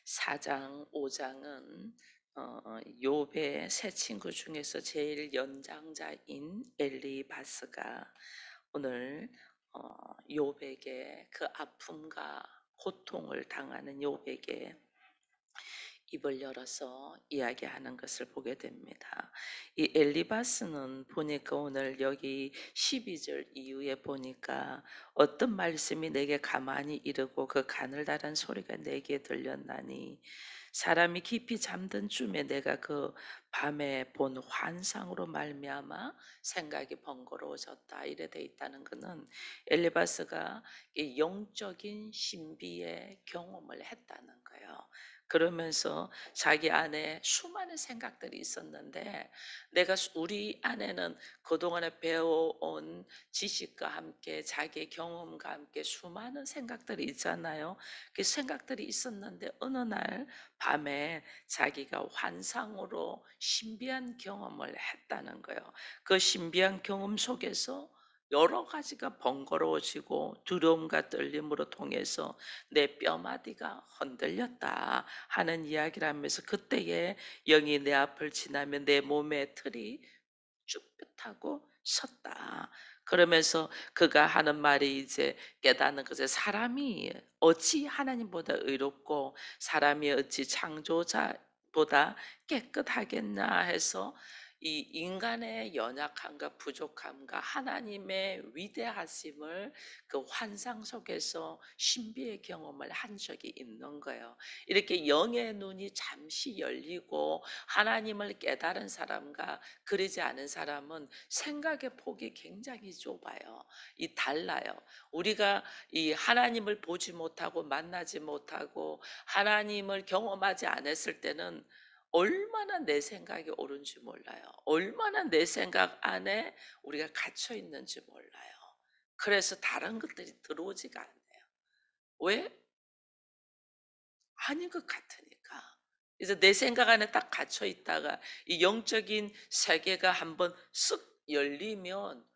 4장, 5장은 욥의 세 친구 중에서 제일 연장자인 엘리바스가 오늘 욥에게 그 아픔과 고통을 당하는 욥에게 입을 열어서 이야기하는 것을 보게 됩니다. 이 엘리바스는 보니까 오늘 여기 12절 이후에 보니까 어떤 말씀이 내게 가만히 이르고 그 가늘다란 소리가 내게 들렸나니 사람이 깊이 잠든 쯤에 내가 그 밤에 본 환상으로 말미암아 생각이 번거로워졌다. 이래 돼 있다는 것은 엘리바스가 이 영적인 신비의 경험을 했다는 거예요. 그러면서 자기 안에 수많은 생각들이 있었는데 우리 안에는 그동안에 배워온 지식과 함께 자기의 경험과 함께 수많은 생각들이 있잖아요. 그 생각들이 있었는데 어느 날 밤에 자기가 환상으로 신비한 경험을 했다는 거예요. 그 신비한 경험 속에서 여러 가지가 번거로워지고 두려움과 떨림으로 통해서 내 뼈마디가 흔들렸다 하는 이야기를 하면서 그때에 영이 내 앞을 지나면 내 몸의 틀이 쭈뼛하고 섰다. 그러면서 그가 하는 말이 이제 깨닫는 것에 사람이 어찌 하나님보다 의롭고 사람이 어찌 창조자보다 깨끗하겠나 해서 이 인간의 연약함과 부족함과 하나님의 위대하심을 그 환상 속에서 신비의 경험을 한 적이 있는 거예요. 이렇게 영의 눈이 잠시 열리고 하나님을 깨달은 사람과 그러지 않은 사람은 생각의 폭이 굉장히 좁아요. 이 달라요. 우리가 이 하나님을 보지 못하고 만나지 못하고 하나님을 경험하지 않았을 때는 얼마나 내 생각이 옳은지 몰라요. 얼마나 내 생각 안에 우리가 갇혀 있는지 몰라요. 그래서 다른 것들이 들어오지가 않네요. 왜? 아닌 것 같으니까. 그래서 내 생각 안에 딱 갇혀 있다가 이 영적인 세계가 한번 쓱 열리면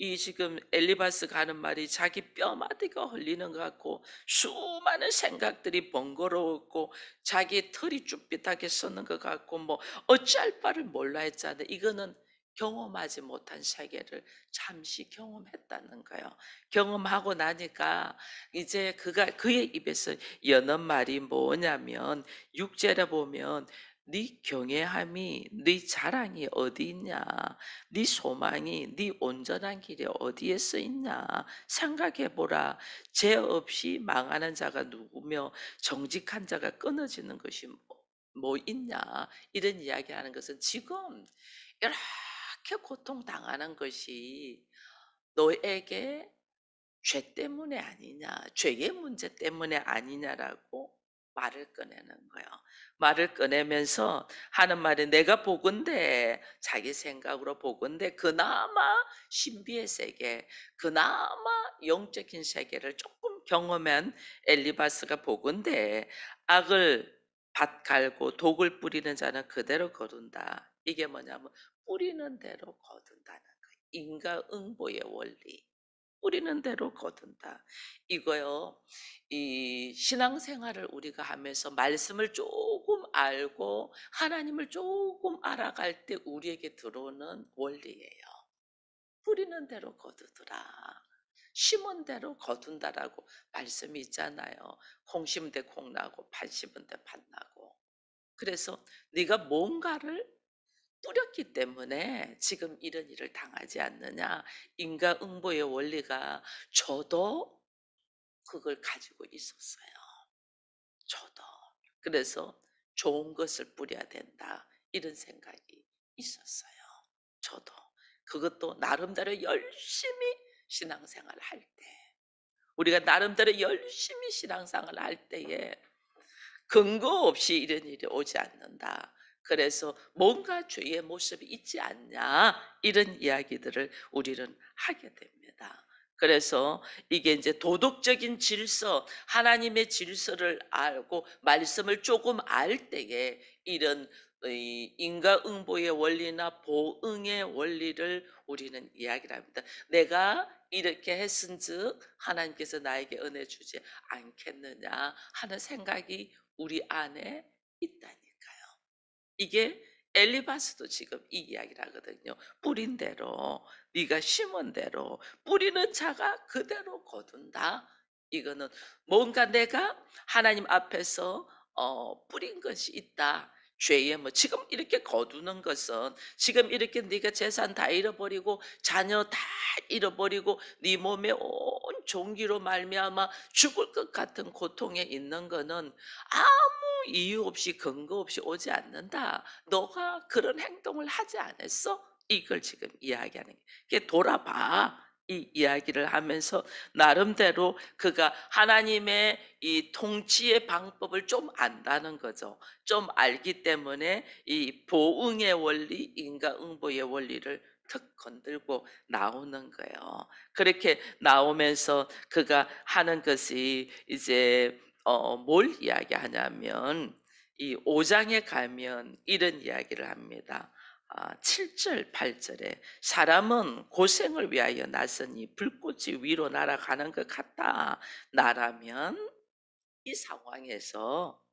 이 지금 엘리바스가 하는 말이 자기 뼈마디가 흘리는 것 같고 수많은 생각들이 번거로웠고 자기 털이 쭈삣하게 서는 것 같고 뭐 어찌할 바를 몰라 했잖아요. 이거는 경험하지 못한 세계를 잠시 경험했다는 거예요. 경험하고 나니까 이제 그의 입에서 여는 말이 뭐냐면 6절에 보면 네 경외함이 네 자랑이 어디 있냐, 네 소망이 네 온전한 길이 어디에서 있냐 생각해 보라. 죄 없이 망하는 자가 누구며 정직한 자가 끊어지는 것이 뭐 있냐. 이런 이야기하는 것은 지금 이렇게 고통당하는 것이 너에게 죄 때문에 아니냐, 죄의 문제 때문에 아니냐라고 말을 꺼내는 거예요. 말을 꺼내면서 하는 말이 내가 보건대 자기 생각으로 보건대 그나마 신비의 세계, 그나마 영적인 세계를 조금 경험한 엘리바스가 보건대 악을 밭 갈고 독을 뿌리는 자는 그대로 거둔다. 이게 뭐냐면 뿌리는 대로 거둔다는 거예요. 인과응보의 원리. 뿌리는 대로 거둔다. 이거요. 이 신앙생활을 우리가 하면서 말씀을 조금 알고 하나님을 조금 알아갈 때 우리에게 들어오는 원리예요. 뿌리는 대로 거두더라. 심은 대로 거둔다라고 말씀이 있잖아요. 콩 심은 데 콩 나고 팥 심은 데 팥 나고. 그래서 네가 뭔가를 뿌렸기 때문에 지금 이런 일을 당하지 않느냐. 인과응보의 원리가 저도 그걸 가지고 있었어요. 저도. 그래서 좋은 것을 뿌려야 된다. 이런 생각이 있었어요. 저도. 그것도 나름대로 열심히 신앙생활을 할 때. 우리가 나름대로 열심히 신앙생활을 할 때에 근거 없이 이런 일이 오지 않는다. 그래서 뭔가 죄의 모습이 있지 않냐 이런 이야기들을 우리는 하게 됩니다. 그래서 이게 이제 도덕적인 질서, 하나님의 질서를 알고 말씀을 조금 알 때에 이런 이 인과응보의 원리나 보응의 원리를 우리는 이야기를 합니다. 내가 이렇게 했은즉 하나님께서 나에게 은혜 주지 않겠느냐 하는 생각이 우리 안에 있다니까요. 이게 엘리바스도 지금 이 이야기를 하거든요. 뿌린 대로 네가 심은 대로 뿌리는 자가 그대로 거둔다. 이거는 뭔가 내가 하나님 앞에서 뿌린 것이 있다. 죄의 뭐 지금 이렇게 거두는 것은 지금 이렇게 네가 재산 다 잃어버리고 자녀 다 잃어버리고 네 몸에 온 종기로 말미암아 죽을 것 같은 고통에 있는 거는 이유 없이 근거 없이 오지 않는다. 너가 그런 행동을 하지 않았어? 이걸 지금 이야기하는 게. 이게 돌아봐. 이 이야기를 하면서 나름대로 그가 하나님의 이 통치의 방법을 좀 안다는 거죠. 좀 알기 때문에 이 보응의 원리, 인과응보의 원리를 턱 건들고 나오는 거예요. 그렇게 나오면서 그가 하는 것이 이제 뭘 이야기하냐면 이 5 장에 가면 이런 이야기를 합니다. 7 절, 8 절에 "사람은 고생을 위하여 났으니 불꽃이 위로 날아가는 것 같다." 나라면 이 상황에서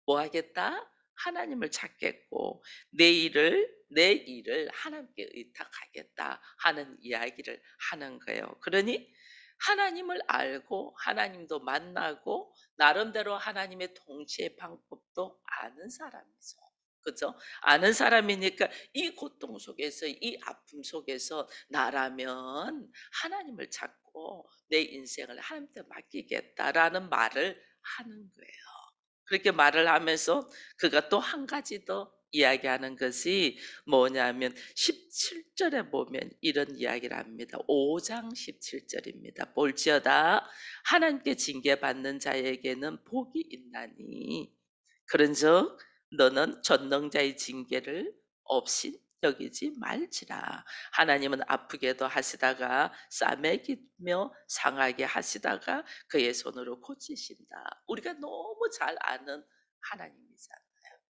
뭐 하겠다? 하나님을 찾겠고 내 일을 하나님께 의탁하겠다 하는 이야기를 하는 거예요. 그러니 하나님을 알고 하나님도 만나고 나름대로 하나님의 통치의 방법도 아는 사람이죠. 그죠? 아는 사람이니까 이 고통 속에서 이 아픔 속에서 나라면 하나님을 찾고 내 인생을 하나님께 맡기겠다라는 말을 하는 거예요. 그렇게 말을 하면서 그가 또 한 가지 더 이야기하는 것이 뭐냐면 17 절에 보면 이런 이야기를 합니다. 5장 17 절입니다. "볼지어다 하나님께 징계받는 자에게는 복이 있나니 그런즉 너는 전능자의 징계를 없이 여기지 말지라. 하나님은 아프게도 하시다가 싸매기며 상하게 하시다가 그의 손으로 고치신다." 우리가 너무 잘 아는 하나님이잖아요.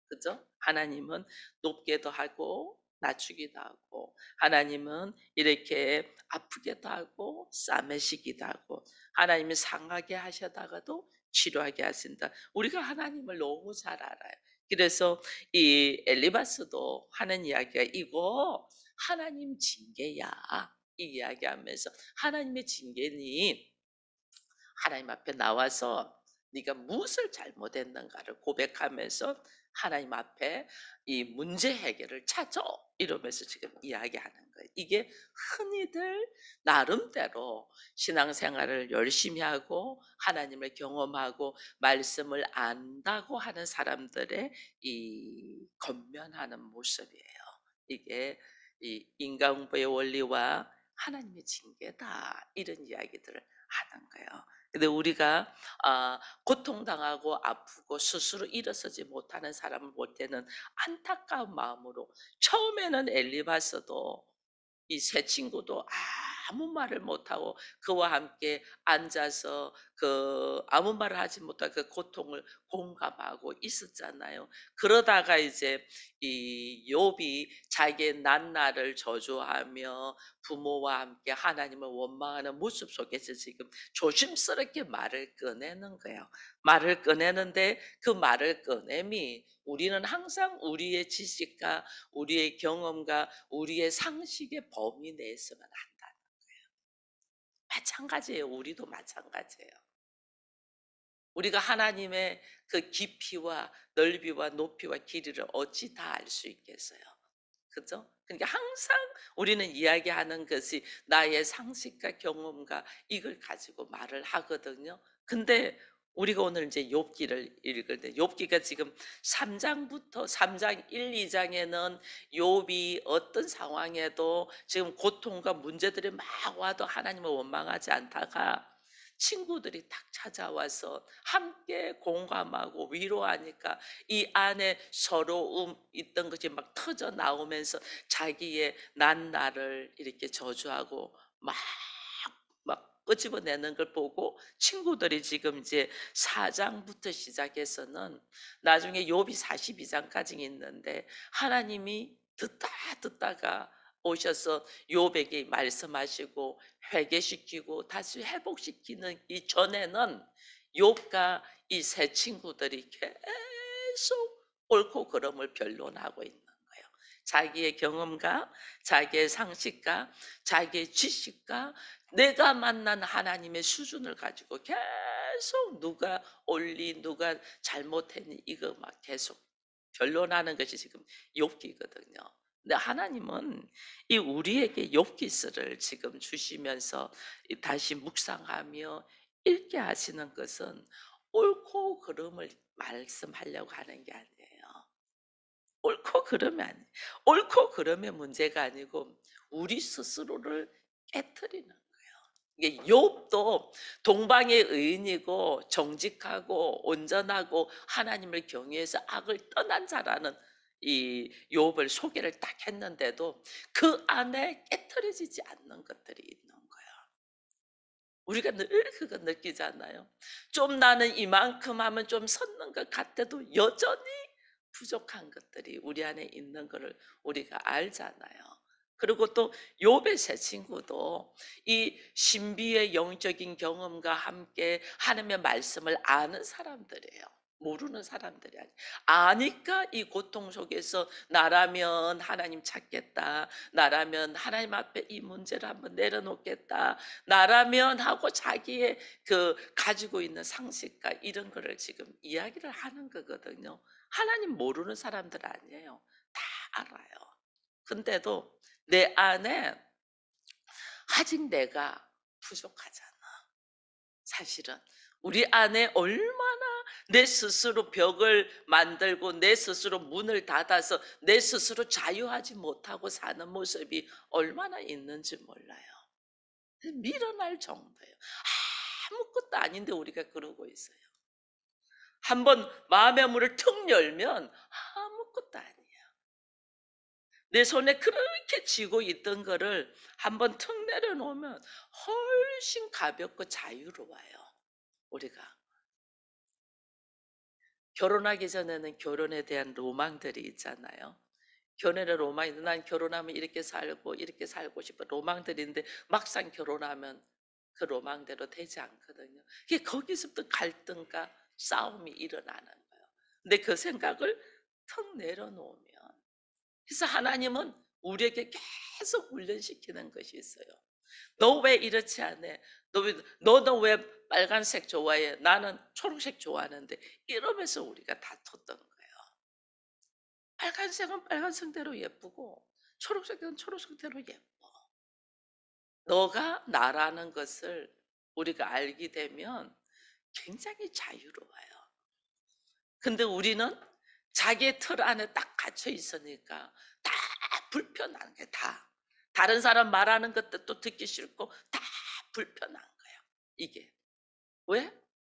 그죠? 하나님은 높게도 하고 낮추기도 하고 하나님은 이렇게 아프게도 하고 싸매시기도 하고 하나님이 상하게 하시다가도 치료하게 하신다. 우리가 하나님을 너무 잘 알아요. 그래서 이 엘리바스도 하는 이야기가 "이거 하나님 징계야." 이 이야기하면서 하나님의 징계니 하나님 앞에 나와서 네가 무엇을 잘못했는가를 고백하면서 하나님 앞에 이 문제 해결을 찾아 이러면서 지금 이야기하는 거예요. 이게 흔히들 나름대로 신앙생활을 열심히 하고 하나님을 경험하고 말씀을 안다고 하는 사람들의 이 건면하는 모습이에요. 이게 이 인과응보의 원리와 하나님의 징계다 이런 이야기들을 하는 거예요. 근데 우리가 고통당하고 아프고 스스로 일어서지 못하는 사람을 볼 때는 안타까운 마음으로 처음에는 엘리바서도 이 새 친구도 아무 말을 못하고 그와 함께 앉아서 아무 말을 하지 못하고 그 고통을 공감하고 있었잖아요. 그러다가 이제 이 욥이 자기의 난날을 저주하며 부모와 함께 하나님을 원망하는 모습 속에서 지금 조심스럽게 말을 꺼내는 거예요. 말을 꺼내는데 그 말을 꺼냄이 우리는 항상 우리의 지식과 우리의 경험과 우리의 상식의 범위 내에서만 한다. 마찬가지예요. 우리도 마찬가지예요. 우리가 하나님의 그 깊이와 넓이와 높이와 길이를 어찌 다 알 수 있겠어요. 그죠? 그러니까 항상 우리는 이야기하는 것이 나의 상식과 경험과 이걸 가지고 말을 하거든요. 근데 우리가 오늘 이제 욥기를 읽을 때 욥기가 지금 3 장부터 3장 1, 2 장에는 욥이 어떤 상황에도 지금 고통과 문제들이 막 와도 하나님을 원망하지 않다가 친구들이 딱 찾아와서 함께 공감하고 위로하니까 이 안에 서러움 있던 것이 막 터져 나오면서 자기의 난나를 이렇게 저주하고 막 끄집어내는 걸 보고 친구들이 지금 이제 4 장부터 시작해서는 나중에 욥이 42 장까지 있는데 하나님이 듣다가 오셔서 욥에게 말씀하시고 회개시키고 다시 회복시키는 이전에는 욥과 이 세 친구들이 계속 옳고 그름을 변론하고 있는 거예요. 자기의 경험과 자기의 상식과 자기의 지식과 내가 만난 하나님의 수준을 가지고 계속 누가 옳니 누가 잘못했니 이거 막 계속 변론하는 것이 지금 욥기거든요. 근데 하나님은 이 우리에게 욥기서를 지금 주시면서 이 다시 묵상하며 읽게 하시는 것은 옳고 그름을 말씀하려고 하는 게 아니에요. 옳고 그름이 아니에요. 옳고 그름의 문제가 아니고 우리 스스로를 깨트리는 거예요. 이게 욥도 동방의 의인이고 정직하고 온전하고 하나님을 경외해서 악을 떠난 자라는 이 욥을 소개를 딱 했는데도 그 안에 깨트려지지 않는 것들이 있는 거예요. 우리가 늘 그거 느끼잖아요. 좀 나는 이만큼 하면 좀 섰는 것 같아도 여전히 부족한 것들이 우리 안에 있는 거를 우리가 알잖아요. 그리고 또 욥의 세 친구도 이 신비의 영적인 경험과 함께 하나님의 말씀을 아는 사람들이에요. 모르는 사람들이 아니에요. 아니까 이 고통 속에서 나라면 하나님 찾겠다. 나라면 하나님 앞에 이 문제를 한번 내려놓겠다. 나라면 하고 자기의 그 가지고 있는 상식과 이런 거를 지금 이야기를 하는 거거든요. 하나님 모르는 사람들 아니에요. 다 알아요. 근데도 내 안에 아직 내가 부족하잖아. 사실은 우리 안에 얼마나 내 스스로 벽을 만들고 내 스스로 문을 닫아서 내 스스로 자유하지 못하고 사는 모습이 얼마나 있는지 몰라요. 밀어날 정도예요. 아무것도 아닌데 우리가 그러고 있어요. 한번 마음의 문을 턱 열면 아무것도 아니에요. 내 손에 그렇게 쥐고 있던 거를 한번 턱 내려놓으면 훨씬 가볍고 자유로워요. 우리가 결혼하기 전에는 결혼에 대한 로망들이 있잖아요. 결혼의 로망이 난 결혼하면 이렇게 살고 싶어 로망들이 있는데 막상 결혼하면 그 로망대로 되지 않거든요. 그게 거기서부터 갈등과 싸움이 일어나는 거예요. 근데 그 생각을 턱 내려놓으면 그래서 하나님은 우리에게 계속 훈련시키는 것이 있어요. 너 왜 이렇지 않아? 너는 왜 빨간색 좋아해? 나는 초록색 좋아하는데 이러면서 우리가 다퉜던 거예요. 빨간색은 빨간색대로 예쁘고 초록색은 초록색대로 예뻐. 너가 나라는 것을 우리가 알게 되면 굉장히 자유로워요. 근데 우리는 자기의 틀 안에 딱 갇혀 있으니까 다 불편한 게 다. 다른 사람 말하는 것도 듣기 싫고 다 불편한 거야. 이게. 왜?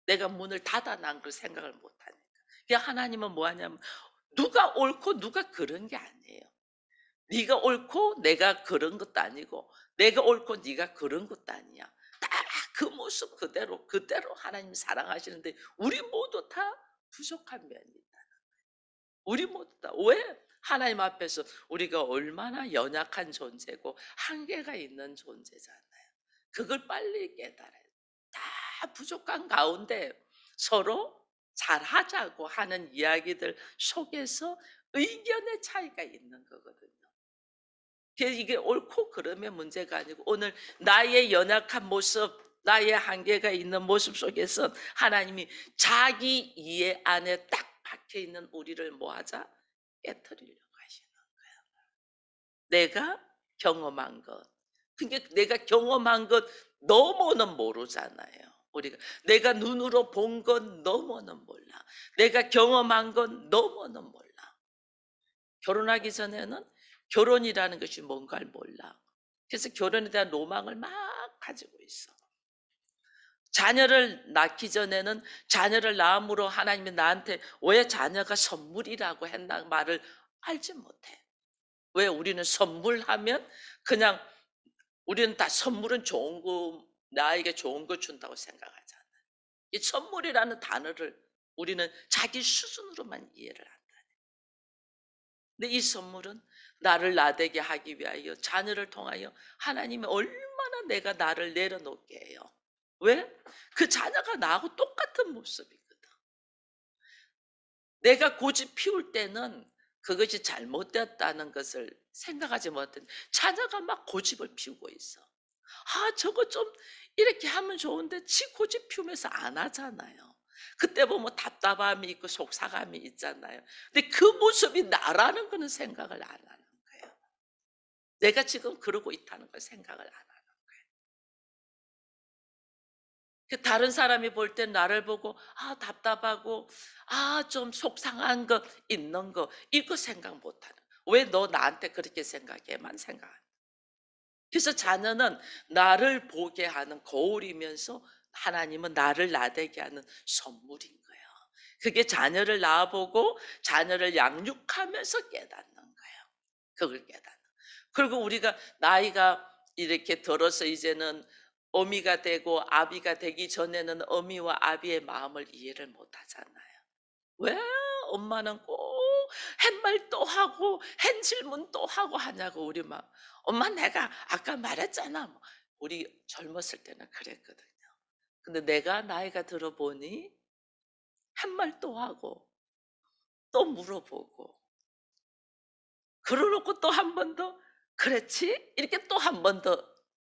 내가 문을 닫아 놓은 걸 생각을 못 하니까. 그러니까 하나님은 뭐 하냐면 누가 옳고 누가 그런 게 아니에요. 네가 옳고 내가 그런 것도 아니고 내가 옳고 네가 그런 것도 아니야. 다 그 모습 그대로 하나님 사랑하시는데 우리 모두 다 부족한 면이 있다. 우리 모두 다 왜? 하나님 앞에서 우리가 얼마나 연약한 존재고 한계가 있는 존재잖아요. 그걸 빨리 깨달아요. 다 부족한 가운데 서로 잘하자고 하는 이야기들 속에서 의견의 차이가 있는 거거든요. 그래서 이게 옳고 그름의 문제가 아니고 오늘 나의 연약한 모습, 나의 한계가 있는 모습 속에서 하나님이 자기 이해 안에 딱 박혀 있는 우리를 뭐하자? 깨트리려고 하시는 거예요. 내가 경험한 것. 그러니까 내가 경험한 것 너무는 모르잖아요. 우리가 내가 눈으로 본 건 너무는 몰라. 내가 경험한 건 너무는 몰라. 결혼하기 전에는 결혼이라는 것이 뭔가를 몰라. 그래서 결혼에 대한 로망을 막 가지고 있어. 자녀를 낳기 전에는 자녀를 낳음으로 하나님이 나한테 왜 자녀가 선물이라고 했나 말을 알지 못해. 왜 우리는 선물하면 그냥 우리는 다 선물은 좋은 거, 나에게 좋은 걸 준다고 생각하잖아. 이 선물이라는 단어를 우리는 자기 수준으로만 이해를 한다. 근데 이 선물은 나를 나되게 하기 위하여 자녀를 통하여 하나님이 얼마나 내가 나를 내려놓게 해요. 왜? 그 자녀가 나하고 똑같은 모습이거든. 내가 고집 피울 때는 그것이 잘못되었다는 것을 생각하지 못했는데 자녀가 막 고집을 피우고 있어. 아, 저거 좀 이렇게 하면 좋은데 지 고집 피우면서 안 하잖아요. 그때 보면 답답함이 있고 속상함이 있잖아요. 근데 그 모습이 나라는 거는 생각을 안 하는 거예요. 내가 지금 그러고 있다는 걸 생각을 안 하는 거예요. 그 다른 사람이 볼 땐 나를 보고 아, 답답하고 아, 좀 속상한 거 있는 거 이거 생각 못 하는. 왜 너 나한테 그렇게 생각해만 생각하는. 그래서 자녀는 나를 보게 하는 거울이면서 하나님은 나를 나되게 하는 선물인 거예요. 그게 자녀를 낳아보고 자녀를 양육하면서 깨닫는 거예요. 그걸 깨닫는. 그리고 우리가 나이가 이렇게 들어서 이제는 어미가 되고 아비가 되기 전에는 어미와 아비의 마음을 이해를 못 하잖아요. 왜 엄마는 꼭 햇말 또 하고 한 질문 또 하고 하냐고 우리 막 엄마 내가 아까 말했잖아. 뭐. 우리 젊었을 때는 그랬거든요. 근데 내가 나이가 들어보니 한 말 또 하고 또 물어보고 그러놓고 또 한 번 더 그랬지? 이렇게 또 한 번 더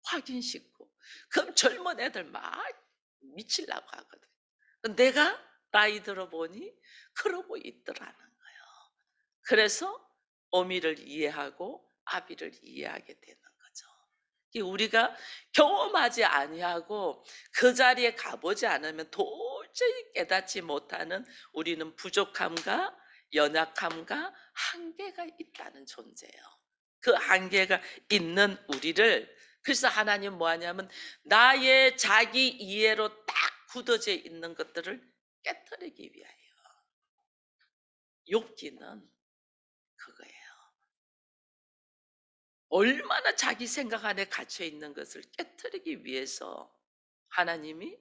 확인시키고 그럼 젊은 애들 막 미치려고 하거든. 내가 나이 들어보니 그러고 있더라는 거예요. 그래서 어미를 이해하고 아비를 이해하게 되는 거죠. 이 우리가 경험하지 아니하고 그 자리에 가보지 않으면 도저히 깨닫지 못하는 우리는 부족함과 연약함과 한계가 있다는 존재예요. 그 한계가 있는 우리를 그래서 하나님 뭐 하냐면 나의 자기 이해로 딱 굳어져 있는 것들을 깨뜨리기 위하여. 욥기는 그거예요. 얼마나 자기 생각 안에 갇혀 있는 것을 깨뜨리기 위해서 하나님이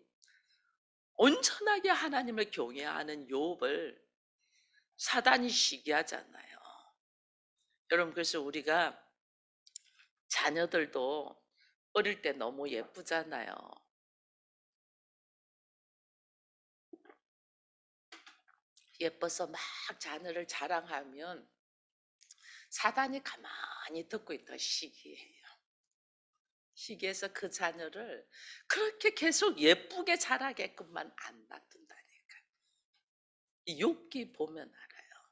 온전하게 하나님을 경외하는 욥을 사단이 시기하잖아요. 여러분 그래서 우리가 자녀들도 어릴 때 너무 예쁘잖아요. 예뻐서 막 자녀를 자랑하면 사단이 가만히 듣고 있다 시기해요. 시기해서 그 자녀를 그렇게 계속 예쁘게 자라게끔만 안 놔둔다니까. 이 욥기 보면 알아요.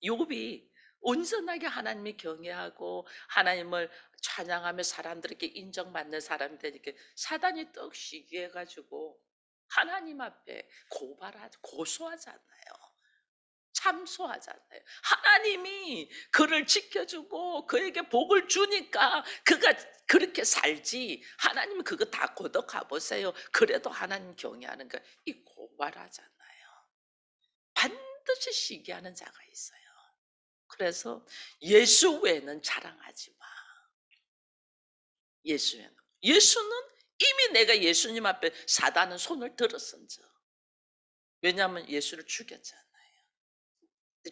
욥이 온전하게 하나님을 경외하고 하나님을 찬양하며 사람들에게 인정받는 사람이 되니까 사단이 떡 시기해 가지고 하나님 앞에 고소하잖아요. 참소하잖아요. 하나님이 그를 지켜주고 그에게 복을 주니까 그가 그렇게 살지. 하나님은 그거 다 걷어가 보세요. 그래도 하나님 경외하는 거 이 고발하잖아요. 반드시 시기하는 자가 있어요. 그래서 예수 외에는 자랑하지 마. 예수 외에는. 예수는 이미 내가 예수님 앞에 사단은 손을 들었은즉. 왜냐하면 예수를 죽였잖아요.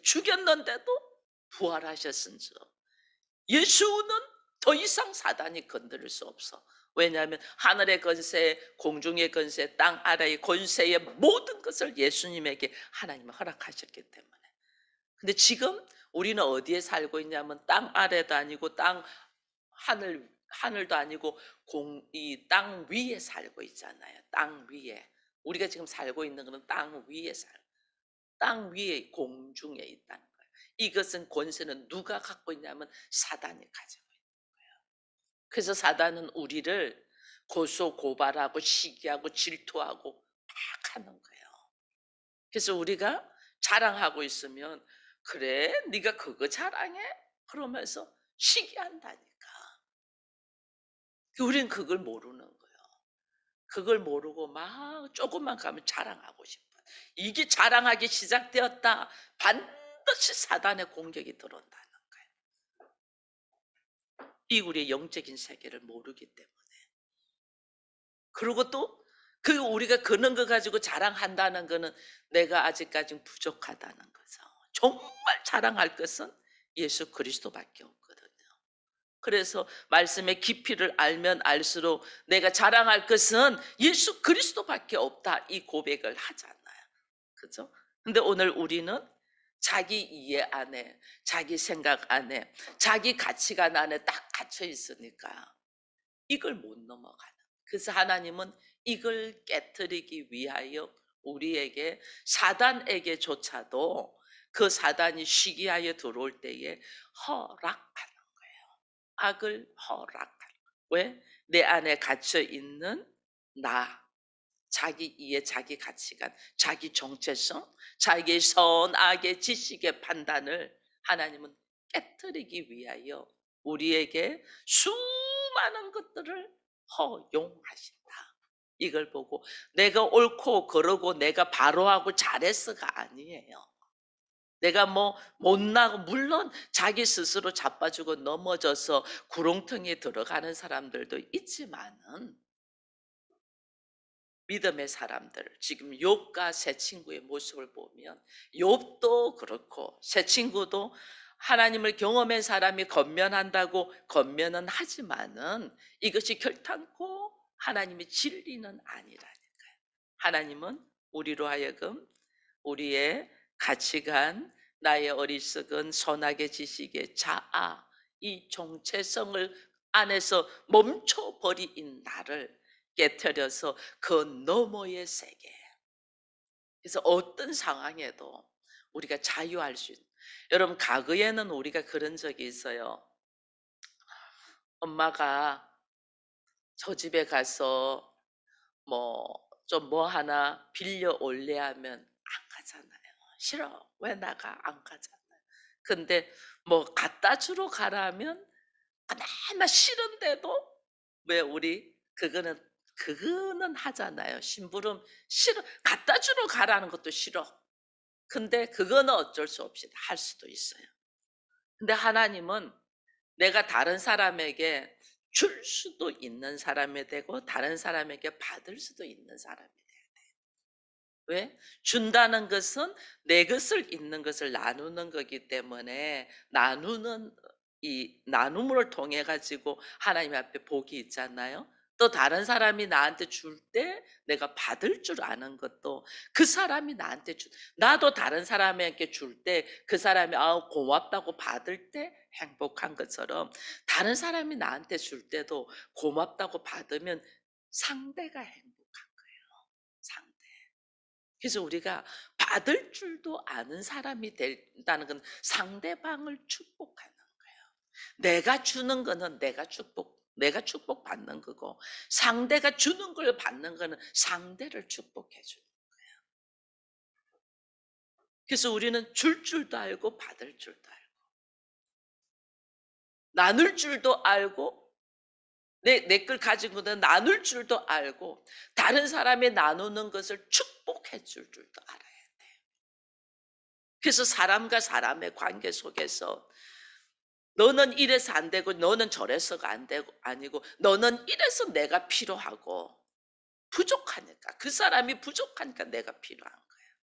죽였는데도 부활하셨은즉. 예수는 더 이상 사단이 건드릴 수 없어. 왜냐하면 하늘의 권세, 공중의 권세, 땅 아래의 권세의 모든 것을 예수님에게 하나님은 허락하셨기 때문에. 근데 지금 우리는 어디에 살고 있냐면 땅 아래도 아니고 땅 하늘도 아니고 이 땅 위에 살고 있잖아요. 땅 위에. 우리가 지금 살고 있는 것은 땅 위에 땅 위에 공중에 있다는 거예요. 이것은 권세는 누가 갖고 있냐면 사단이 가지고 있는 거예요. 그래서 사단은 우리를 고소 고발하고 시기하고 질투하고 막 하는 거예요. 그래서 우리가 자랑하고 있으면 그래 네가 그거 자랑해? 그러면서 시기한다니까. 우리는 그걸 모르는 거예요. 그걸 모르고 막 조금만 가면 자랑하고 싶어. 이게 자랑하기 시작되었다. 반드시 사단의 공격이 들어온다는 거예요. 이 우리의 영적인 세계를 모르기 때문에. 그리고 또 그 우리가 그런 거 가지고 자랑한다는 거는 내가 아직까지 부족하다는 거죠. 정말 자랑할 것은 예수 그리스도밖에 없거든요. 그래서 말씀의 깊이를 알면 알수록 내가 자랑할 것은 예수 그리스도밖에 없다. 이 고백을 하잖아요. 그죠? 근데 오늘 우리는 자기 이해 안에, 자기 생각 안에, 자기 가치관 안에 딱 갇혀 있으니까 이걸 못 넘어가는. 그래서 하나님은 이걸 깨뜨리기 위하여 우리에게 사단에게조차도 그 사단이 시기하여 들어올 때에 허락하는 악을 허락하는. 왜? 내 안에 갇혀 있는 나, 자기 이해, 자기 가치관, 자기 정체성, 자기 선악의 지식의 판단을 하나님은 깨뜨리기 위하여 우리에게 수많은 것들을 허용하신다. 이걸 보고 내가 옳고 그러고 내가 바로하고 잘했어가 아니에요. 내가 뭐 못나고, 물론 자기 스스로 자빠지고 넘어져서 구렁텅이에 들어가는 사람들도 있지만은 믿음의 사람들, 지금 욥과 새 친구의 모습을 보면 욥도 그렇고 새 친구도 하나님을 경험한 사람이 건면한다고 건면은 하지만은 이것이 결탄코 하나님의 진리는 아니라니까요. 하나님은 우리로 하여금 우리의 가치관, 나의 어리석은 선악의 지식의 자아, 이 정체성을 안에서 멈춰버린 나를 깨뜨려서 그 너머의 세계, 그래서 어떤 상황에도 우리가 자유할 수 있는. 여러분, 과거에는 우리가 그런 적이 있어요. 엄마가 저 집에 가서 뭐 하나 빌려 올래 하면 안 가잖아요. 싫어. 왜 나가? 안 가잖아요. 근데 뭐 갖다 주러 가라면 그나마 싫은데도 왜 우리 그거는 하잖아요. 심부름 싫어. 갖다 주러 가라는 것도 싫어. 근데 그거는 어쩔 수 없이 할 수도 있어요. 근데 하나님은 내가 다른 사람에게 줄 수도 있는 사람이 되고 다른 사람에게 받을 수도 있는 사람이 돼요. 왜? 준다는 것은 내 것을 있는 것을 나누는 거기 때문에 나누는, 이 나눔을 통해 가지고 하나님 앞에 복이 있잖아요. 또 다른 사람이 나한테 줄 때 내가 받을 줄 아는 것도, 그 사람이 나한테 나도 다른 사람에게 줄 때 그 사람이 고맙다고 받을 때 행복한 것처럼, 다른 사람이 나한테 줄 때도 고맙다고 받으면 상대가 행복한 거예요. 상대. 그래서 우리가 받을 줄도 아는 사람이 된다는 건 상대방을 축복하는 거예요. 내가 주는 거는 내가 축복받는 거고, 상대가 주는 걸 받는 거는 상대를 축복해 주는. 그래서 우리는 줄 줄도 알고 받을 줄도 알고 나눌 줄도 알고, 내 걸 가지고는 나눌 줄도 알고 다른 사람이 나누는 것을 축복해 줄 줄도 알아야 돼. 그래서 사람과 사람의 관계 속에서 너는 이래서 안 되고 너는 저래서가 안 되고 아니고, 너는 이래서 내가 필요하고 부족하니까, 그 사람이 부족하니까 내가 필요한 거예요.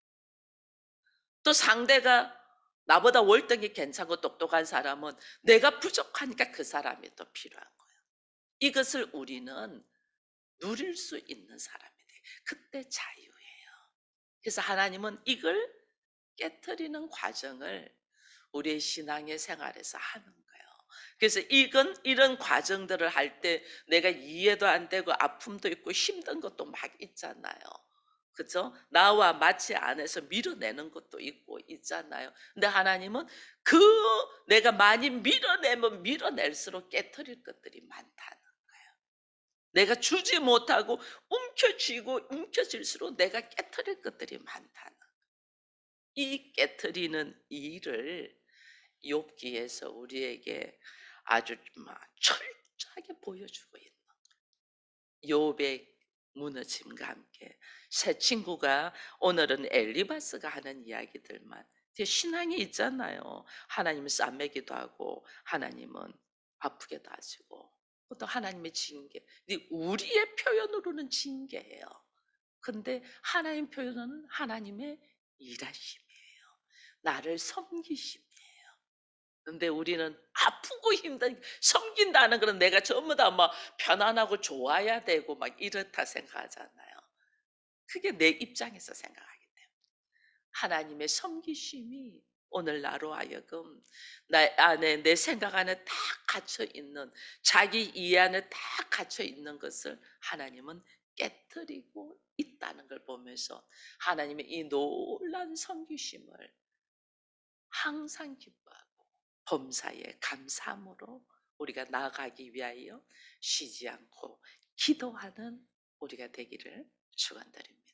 또 상대가 나보다 월등히 괜찮고 똑똑한 사람은 내가 부족하니까 그 사람이 또 필요한 거예요. 이것을 우리는 누릴 수 있는 사람이 돼. 그때 자유예요. 그래서 하나님은 이걸 깨트리는 과정을 우리의 신앙의 생활에서 하는 거예요. 그래서 이런 과정들을 할 때 내가 이해도 안 되고 아픔도 있고 힘든 것도 막 있잖아요. 그죠? 나와 맞지 않아서 밀어내는 것도 있고 있잖아요. 근데 하나님은 그 내가 많이 밀어내면 밀어낼수록 깨트릴 것들이 많다는. 내가 주지 못하고 움켜쥐고 움켜질수록 내가 깨트릴 것들이 많다는. 이 깨트리는 일을 욥기에서 우리에게 아주 철저하게 보여주고 있는 욥의 무너짐과 함께, 새 친구가 오늘은 엘리바스가 하는 이야기들만, 제 신앙이 있잖아요. 하나님은 싸매기도 하고 하나님은 아프게도 하시고 또 하나님의 징계, 근데 우리의 표현으로는 징계예요. 근데 하나님 표현은 하나님의 일하심이에요. 나를 섬기심이에요. 근데 우리는 아프고 힘든 섬긴다는 거는 내가 전부 다 막 편안하고 좋아야 되고 막 이렇다 생각하잖아요. 그게 내 입장에서 생각하기 때문에. 하나님의 섬기심이 오늘 나로 하여금 나 안에 내 생각 안에 다 갇혀 있는 자기 이해 안에 다 갇혀 있는 것을 하나님은 깨뜨리고 있다는 걸 보면서 하나님의 이 놀란 섬기심을 항상 기뻐하고 범사에 감사함으로 우리가 나아가기 위하여 쉬지 않고 기도하는 우리가 되기를 축원드립니다.